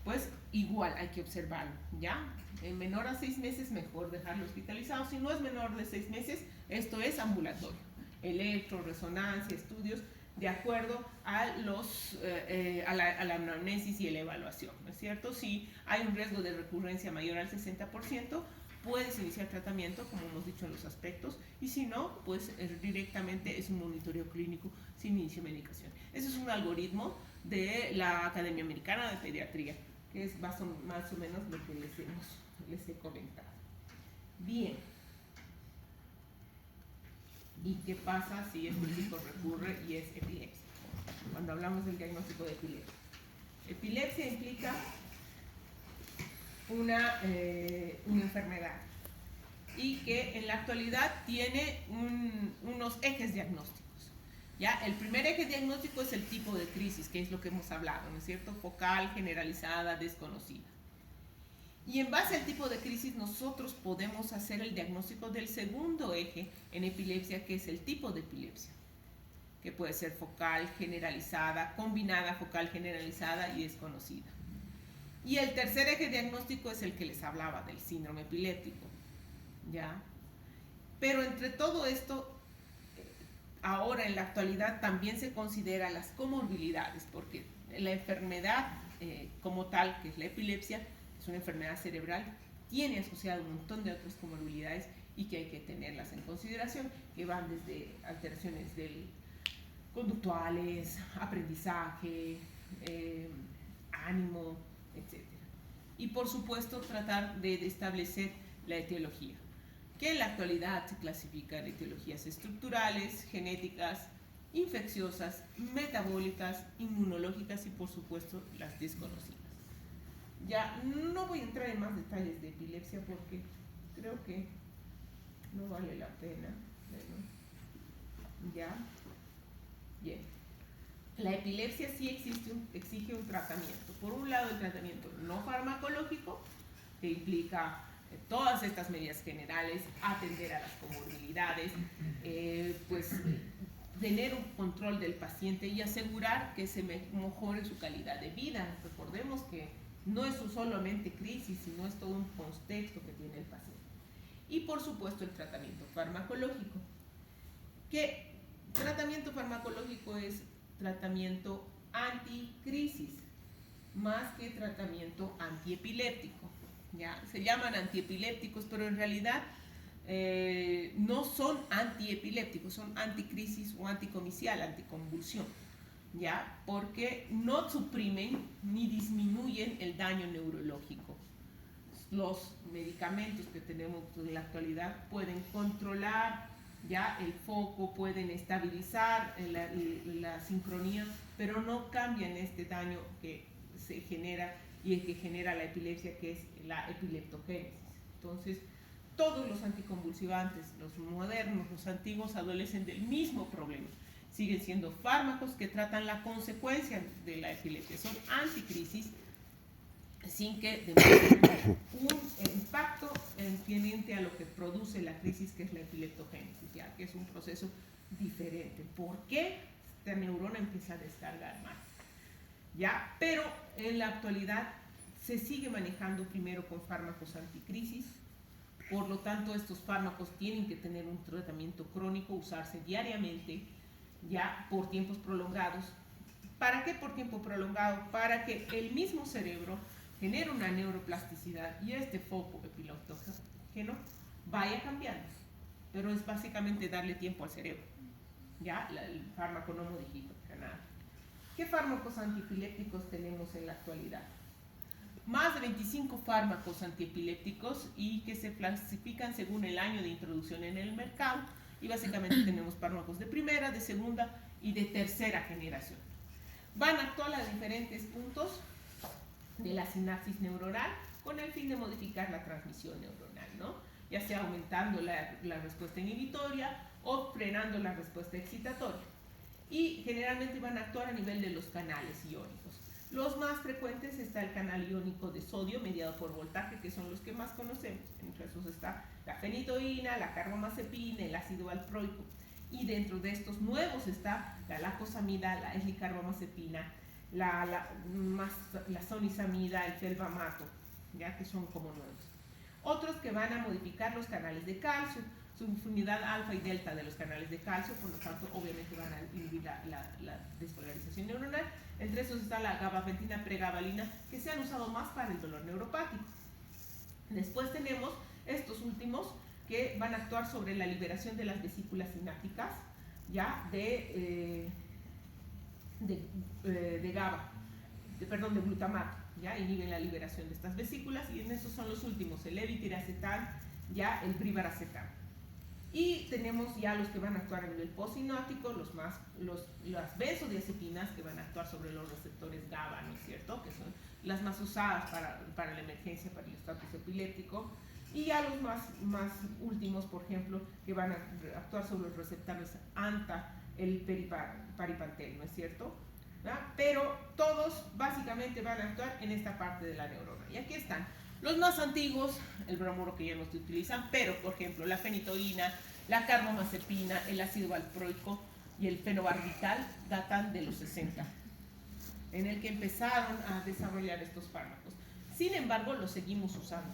pues igual hay que observarlo, ¿ya? En menor a 6 meses, mejor dejarlo hospitalizado. Si no es menor de 6 meses, esto es ambulatorio. Electro, resonancia, estudios, de acuerdo a la anamnesis y la evaluación, ¿no es cierto? Si hay un riesgo de recurrencia mayor al 60%, puedes iniciar tratamiento, como hemos dicho en los aspectos, y si no, pues directamente es un monitoreo clínico sin inicio de medicación. Ese es un algoritmo de la Academia Americana de Pediatría, que es más o menos lo que les he comentado. Bien. ¿Y qué pasa si este chico recurre y es epilepsia? Cuando hablamos del diagnóstico de epilepsia. Epilepsia implica una enfermedad y que en la actualidad tiene unos ejes diagnósticos. ¿Ya? El primer eje diagnóstico es el tipo de crisis, que es lo que hemos hablado, ¿no es cierto? Focal, generalizada, desconocida. Y en base al tipo de crisis nosotros podemos hacer el diagnóstico del segundo eje en epilepsia, que es el tipo de epilepsia, que puede ser focal, generalizada, combinada, focal, generalizada y desconocida. Y el tercer eje diagnóstico es el que les hablaba del síndrome epiléptico, ¿ya? Pero entre todo esto ahora en la actualidad también se considera las comorbilidades, porque la enfermedad como tal, que es la epilepsia, es una enfermedad cerebral, tiene asociado un montón de otras comorbilidades y que hay que tenerlas en consideración, que van desde alteraciones conductuales, aprendizaje, ánimo, etc. Y por supuesto tratar de establecer la etiología, que en la actualidad se clasifica en etiologías estructurales, genéticas, infecciosas, metabólicas, inmunológicas y por supuesto las desconocidas. Ya no voy a entrar en más detalles de epilepsia porque creo que no vale la pena. Bueno, ya. Bien. La epilepsia sí exige un tratamiento. Por un lado, el tratamiento no farmacológico, que implica todas estas medidas generales, atender a las comorbilidades, tener un control del paciente y asegurar que se mejore su calidad de vida. Recordemos que no es solamente crisis, sino es todo un contexto que tiene el paciente. Y por supuesto el tratamiento farmacológico. ¿Qué tratamiento farmacológico es? Tratamiento anticrisis, más que tratamiento antiepiléptico. ¿Ya? Se llaman antiepilépticos, pero en realidad no son antiepilépticos, son anticrisis o anticomicial, anticonvulsión, ¿ya? Porque no suprimen ni disminuyen el daño neurológico. Los medicamentos que tenemos en la actualidad pueden controlar ya el foco, pueden estabilizar la sincronía, pero no cambian este daño que se genera y el que genera la epilepsia, que es la epileptogénesis. Entonces, todos los anticonvulsivantes, los modernos, los antiguos, adolecen del mismo problema. Siguen siendo fármacos que tratan la consecuencia de la epilepsia. Son anticrisis sin que demuestren un impacto teniente a lo que produce la crisis, que es la epileptogénesis, ya que es un proceso diferente. ¿Por qué? Esta neurona empieza a descargar más. ¿Ya? Pero en la actualidad se sigue manejando primero con fármacos anticrisis. Por lo tanto, estos fármacos tienen que tener un tratamiento crónico, usarse diariamente, ya por tiempos prolongados. ¿Para qué por tiempo prolongado? Para que el mismo cerebro genere una neuroplasticidad y este foco epileptógeno vaya cambiando. Pero es básicamente darle tiempo al cerebro. Ya, el fármaco no modifica nada. ¿Qué fármacos antiepilépticos tenemos en la actualidad? Más de 25 fármacos antiepilépticos y que se clasifican según el año de introducción en el mercado. Y básicamente tenemos fármacos de primera, de segunda y de tercera generación. Van a actuar a diferentes puntos de la sinapsis neuronal con el fin de modificar la transmisión neuronal, ¿no? Ya sea aumentando la respuesta inhibitoria o frenando la respuesta excitatoria. Y generalmente van a actuar a nivel de los canales iónicos. Los más frecuentes está el canal iónico de sodio mediado por voltaje, que son los que más conocemos. Entre esos está la fenitoína, la carbamazepina, el ácido valproico. Y dentro de estos nuevos está la lacosamida, la eslicarbamazepina, la sonisamida, el felbamato, ya que son como nuevos. Otros que van a modificar los canales de calcio, su unidad alfa y delta de los canales de calcio, por lo tanto, obviamente van a inhibir la despolarización neuronal. Entre esos está la gabapentina, pregabalina, que se han usado más para el dolor neuropático. Después tenemos estos últimos que van a actuar sobre la liberación de las vesículas sinápticas, ya de GABA, de glutamato, ya inhiben la liberación de estas vesículas, y en esos son los últimos, el levetiracetam, ya el brivaracetam. Y tenemos ya los que van a actuar a nivel postsináptico, las benzodiazepinas, que van a actuar sobre los receptores GABA, ¿no es cierto? Que son las más usadas para la emergencia, para el estatus epiléptico. Y ya los más últimos, por ejemplo, que van a actuar sobre los receptores ANTA, el paripantel, ¿no es cierto? ¿verdad? Pero todos básicamente van a actuar en esta parte de la neurona. Y aquí están los más antiguos, el bromuro que ya no se utilizan, pero por ejemplo la fenitoína, la carbamazepina, el ácido valproico y el fenobarbital datan de los 60, en el que empezaron a desarrollar estos fármacos. Sin embargo, los seguimos usando.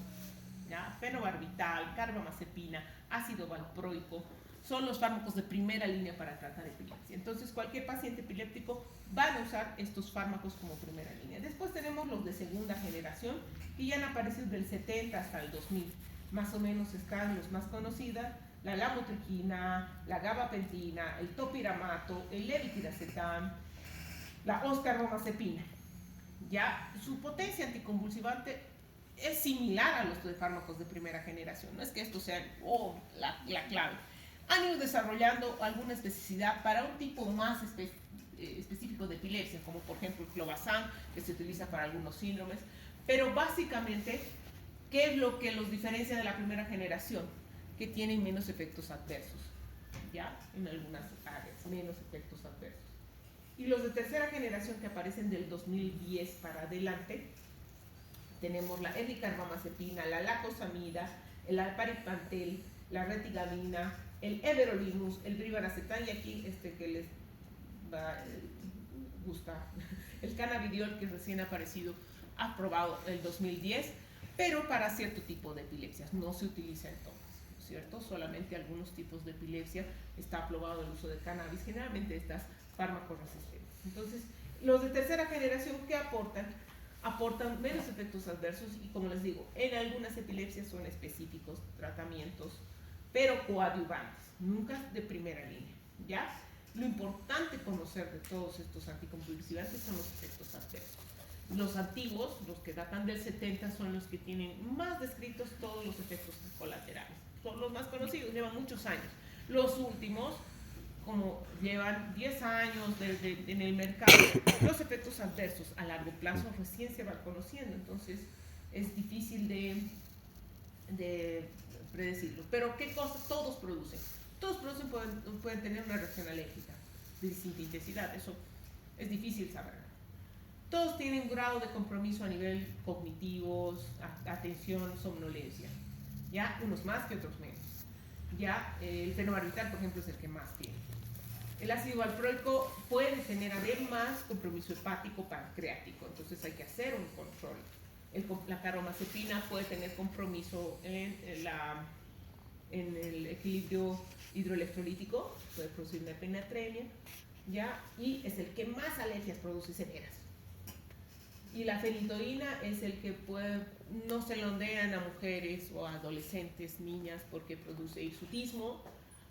¿Ya? Fenobarbital, carbamazepina, ácido valproico, son los fármacos de primera línea para tratar epilepsia. Entonces, cualquier paciente epiléptico van a usar estos fármacos como primera línea. Después tenemos los de segunda generación, que ya han aparecido del 70 hasta el 2000. Más o menos están los más conocidos, la lamotrigina, la gabapentina, el topiramato, el levetiracetam, la oscarbamazepina. Ya su potencia anticonvulsivante es similar a los de fármacos de primera generación. No es que esto sea la clave. Han ido desarrollando alguna especificidad para un tipo más específico de epilepsia, como por ejemplo el clobazam, que se utiliza para algunos síndromes. Pero básicamente, ¿qué es lo que los diferencia de la primera generación? Que tienen menos efectos adversos, ¿ya? En algunas áreas, menos efectos adversos. Y los de tercera generación que aparecen del 2010 para adelante, tenemos la ericarbamazepina, la lacosamida, el aparipantel, la retigamina, el everolimus, el brivaracetam, y aquí que les gusta, el cannabidiol, que recién ha aparecido, aprobado el 2010, pero para cierto tipo de epilepsias, no se utiliza en todas, ¿cierto? Solamente algunos tipos de epilepsia está aprobado el uso de cannabis, generalmente estas fármacos resistentes. Entonces, los de tercera generación, ¿qué aportan? Aportan menos efectos adversos y, como les digo, en algunas epilepsias son específicos tratamientos, pero coadyuvantes, nunca de primera línea, ¿ya? Lo importante conocer de todos estos anticonvulsivantes son los efectos adversos. Los antiguos, los que datan del 70, son los que tienen más descritos todos los efectos colaterales. Son los más conocidos, llevan muchos años. Los últimos, como llevan 10 años en el mercado, los efectos adversos a largo plazo recién se van conociendo, entonces es difícil de predecirlo. Pero ¿qué cosas? Todos producen, pueden tener una reacción alérgica de distinta intensidad, eso es difícil saber. Todos tienen grado de compromiso a nivel cognitivo, atención, somnolencia, ya unos más que otros menos. Ya el fenobarbital, por ejemplo, es el que más tiene. El ácido valproico puede tener además compromiso hepático pancreático, entonces hay que hacer un control. La carbamazepina puede tener compromiso en el equilibrio hidroelectrolítico, puede producir una hipernatremia, ¿ya? Y es el que más alergias produce severas. Y la fenitoína es el que no se lo ondean a mujeres o a adolescentes, niñas, porque produce hirsutismo,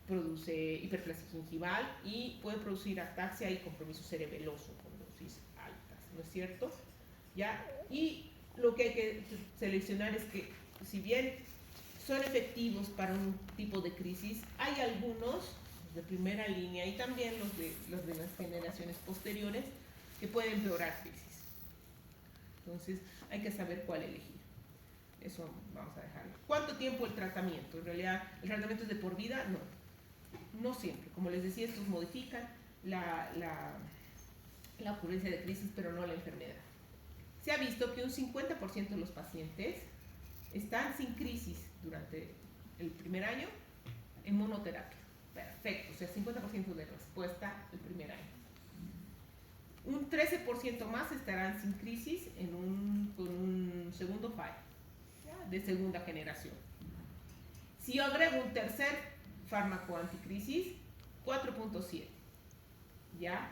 produce hiperplasia gingival y puede producir ataxia y compromiso cerebeloso con dosis altas, ¿no es cierto? ¿Ya? Y lo que hay que seleccionar es que, si bien son efectivos para un tipo de crisis, hay algunos de primera línea y también los de las generaciones posteriores que pueden empeorar crisis. Entonces hay que saber cuál elegir. Eso vamos a dejarlo. ¿Cuánto tiempo el tratamiento? En realidad, ¿el tratamiento es de por vida? No siempre. Como les decía, estos modifican la ocurrencia de crisis, pero no la enfermedad. Se ha visto que un 50% de los pacientes están sin crisis durante el primer año en monoterapia. Perfecto, o sea, 50% de respuesta el primer año. Un 13% más estarán sin crisis con un segundo fallo, ¿ya? De segunda generación. Si yo agrego un tercer fármaco anticrisis, 4.7, ¿ya?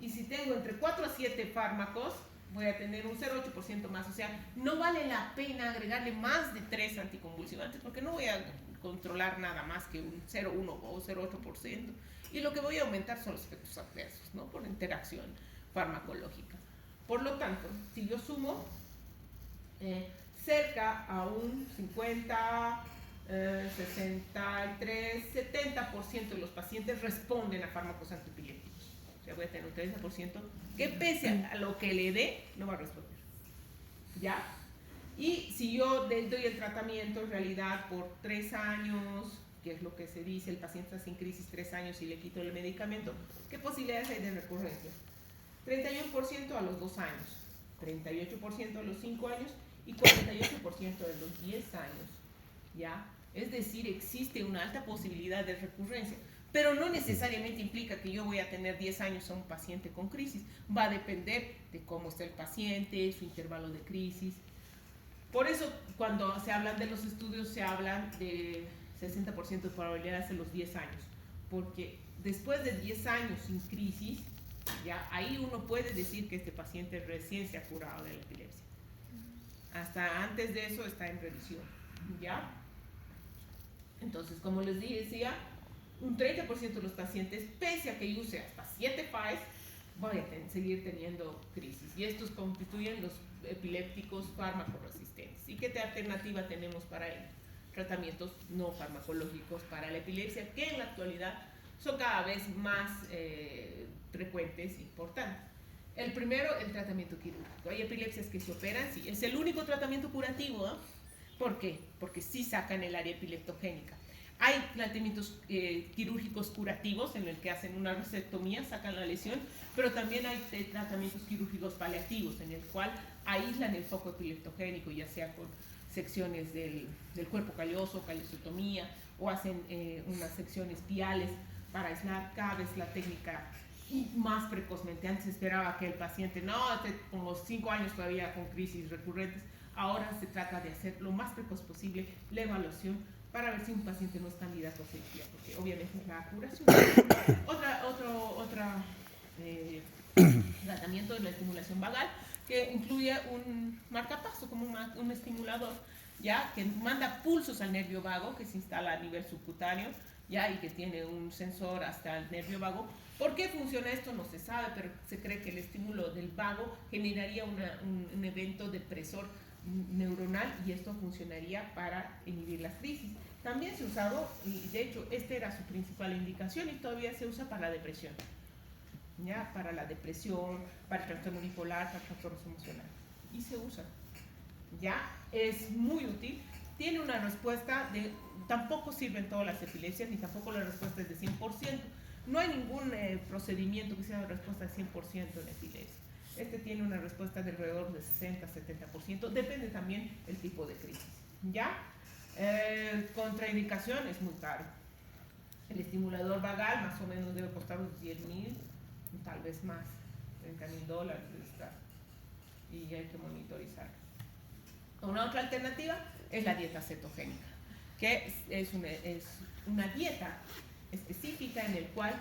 Y si tengo entre 4 a 7 fármacos, voy a tener un 0.8% más. O sea, no vale la pena agregarle más de 3 anticonvulsivantes porque no voy a controlar nada más que un 0.1 o 0.8%. Y lo que voy a aumentar son los efectos adversos, ¿no? Por interacción farmacológica. Por lo tanto, si yo sumo cerca a un 50, 63, 70% de los pacientes responden a fármacos antiepilépticos. O sea, voy a tener un 30% que pese a lo que le dé, no va a responder. ¿Ya? Y si yo doy el tratamiento en realidad por 3 años, que es lo que se dice, el paciente está sin crisis 3 años y le quito el medicamento, ¿qué posibilidades hay de recurrencia? 31% a los 2 años, 38% a los 5 años y 48% a los 10 años, ¿ya? Es decir, existe una alta posibilidad de recurrencia, pero no necesariamente implica que yo voy a tener 10 años a un paciente con crisis. Va a depender de cómo está el paciente, su intervalo de crisis. Por eso, cuando se hablan de los estudios, se hablan de 60% de probabilidades en los 10 años. porque después de 10 años sin crisis, ya ahí uno puede decir que este paciente recién se ha curado de la epilepsia. Hasta antes de eso está en revisión, ¿ya? Entonces, como les decía, un 30% de los pacientes, pese a que use hasta 7 PAES, van a seguir teniendo crisis. Y estos constituyen los epilépticos fármaco-resistentes. ¿Y qué alternativa tenemos para ello? Tratamientos no farmacológicos para la epilepsia, que en la actualidad son cada vez más frecuentes e importantes. El primero, el tratamiento quirúrgico. Hay epilepsias que se operan, sí, es el único tratamiento curativo, ¿no? ¿Por qué? Porque sí sacan el área epileptogénica. Hay tratamientos quirúrgicos curativos en el que hacen una resectomía, sacan la lesión, pero también hay tratamientos quirúrgicos paliativos en el cual aíslan el foco epileptogénico, ya sea con secciones del cuerpo calloso, callosotomía, o hacen unas secciones piales para aislar cada vez la técnica más precozmente. Antes esperaba que el paciente, con los 5 años todavía con crisis recurrentes, ahora se trata de hacer lo más precoz posible la evaluación para ver si un paciente no es candidato a cirugía, porque obviamente es la curación. Otro tratamiento de la estimulación vagal, que incluye un marcapaso como un estimulador, ya que manda pulsos al nervio vago, que se instala a nivel subcutáneo, ya, y que tiene un sensor hasta el nervio vago. ¿Por qué funciona esto? No se sabe, pero se cree que el estímulo del vago generaría un evento depresor neuronal, y esto funcionaría para inhibir las crisis. También se ha usado, y de hecho esta era su principal indicación, y todavía se usa para la depresión, ¿ya? Para la depresión, para el trastorno bipolar, para trastornos emocionales, y se usa, ¿ya? Es muy útil, tiene una respuesta tampoco sirven todas las epilepsias, ni tampoco la respuesta es de 100%. No hay ningún procedimiento que sea de respuesta de 100% en epilepsia. Este tiene una respuesta de alrededor de 60-70%, depende también el tipo de crisis, ¿ya? Contraindicación es muy caro. El estimulador vagal más o menos debe costar unos 10,000, tal vez más, $30,000 debe estar, y hay que monitorizar. Una otra alternativa es la dieta cetogénica, que es una dieta específica en el cual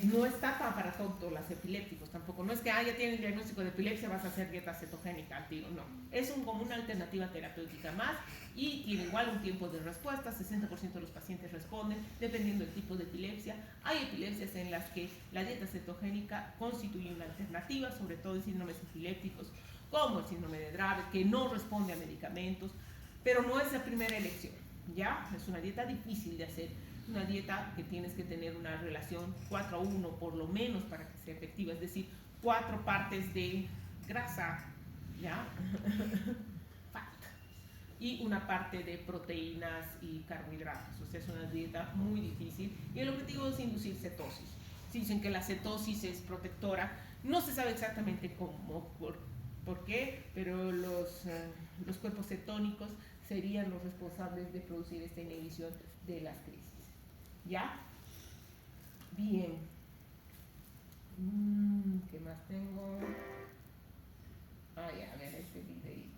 no está para todos los epilépticos tampoco. No es que ya tienes el diagnóstico de epilepsia, vas a hacer dieta cetogénica al tiro, no. Es como una alternativa terapéutica más, y tiene igual un tiempo de respuesta. 60% de los pacientes responden dependiendo del tipo de epilepsia. Hay epilepsias en las que la dieta cetogénica constituye una alternativa, sobre todo en síndromes epilépticos como el síndrome de Dravet, que no responde a medicamentos, pero no es la primera elección, ¿ya? Es una dieta difícil de hacer, una dieta que tienes que tener una relación 4:1 por lo menos para que sea efectiva, es decir, 4 partes de grasa, ¿ya? Fat, y una parte de proteínas y carbohidratos. O sea, es una dieta muy difícil, y el objetivo es inducir cetosis. Dicen que la cetosis es protectora, no se sabe exactamente cómo, por qué, pero los cuerpos cetónicos serían los responsables de producir esta inhibición de las crisis. ¿Ya? Bien. ¿Qué más tengo? Ya, a ver este videito.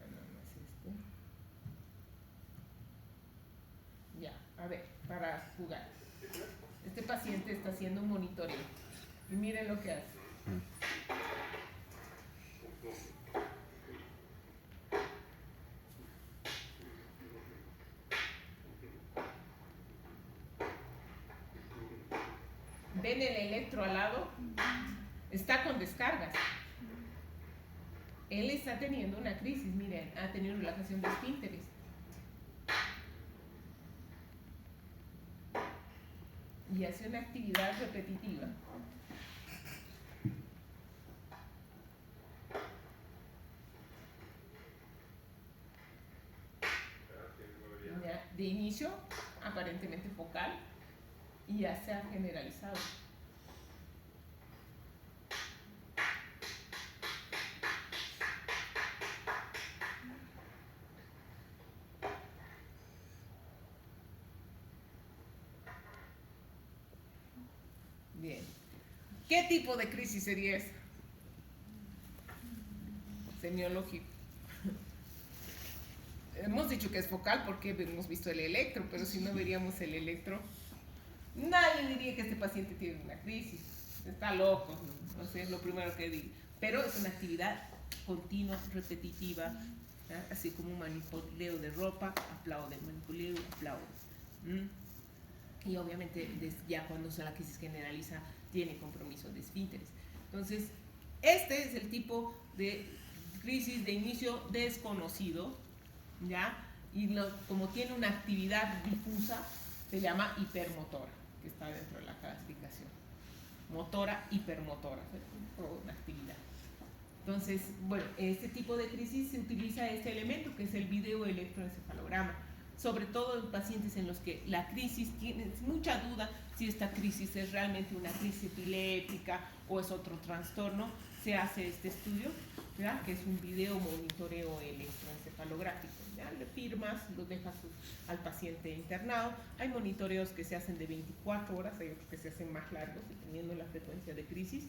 No es este. Ya, a ver, para jugar. Este paciente está haciendo un monitoreo. Y miren lo que hace. ¿Ven el electro al lado? Está con descargas. Él está teniendo una crisis, miren, ha tenido relajación de esfínteres. Y hace una actividad repetitiva. De inicio, aparentemente focal, y ya se ha generalizado. Bien. ¿Qué tipo de crisis sería esa? Semiológico. hemos dicho que es focal porque hemos visto el electro, pero si no veríamos el electro, nadie diría que este paciente tiene una crisis. Está loco, no sé, es lo primero que digo. Pero es una actividad continua, repetitiva, ¿ya? Así como un manipuleo de ropa, aplaude, manipuleo, aplaude. Y obviamente ya cuando la crisis generaliza tiene compromiso de esfínteres. Entonces, este es el tipo de crisis de inicio desconocido, ¿ya? Y como tiene una actividad difusa, se llama hipermotora, que está dentro de la clasificación. Motora, hipermotora, una actividad. Entonces, bueno, este tipo de crisis se utiliza este elemento que es el videoelectroencefalograma, sobre todo en pacientes en los que la crisis tiene mucha duda si esta crisis es realmente una crisis epiléptica o es otro trastorno. Se hace este estudio, ¿verdad? Que es un video monitoreo electroencefalográfico. ¿Ya? Le firmas, lo dejas al paciente internado. Hay monitoreos que se hacen de 24 horas, hay otros que se hacen más largos, dependiendo de la frecuencia de crisis.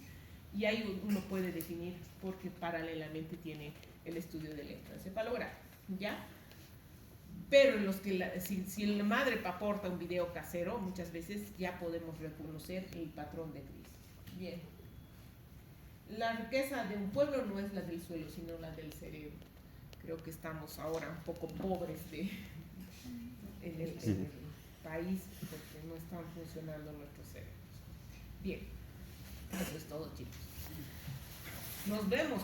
Y ahí uno puede definir porque paralelamente tiene el estudio de electroencefalograma, ¿ya? Pero en los que si la madre aporta un video casero, muchas veces ya podemos reconocer el patrón de crisis. Bien. La riqueza de un pueblo no es la del suelo, sino la del cerebro. Creo que estamos ahora un poco pobres en el país porque no están funcionando nuestros cerebros. Bien. Eso es todo, chicos. Nos vemos.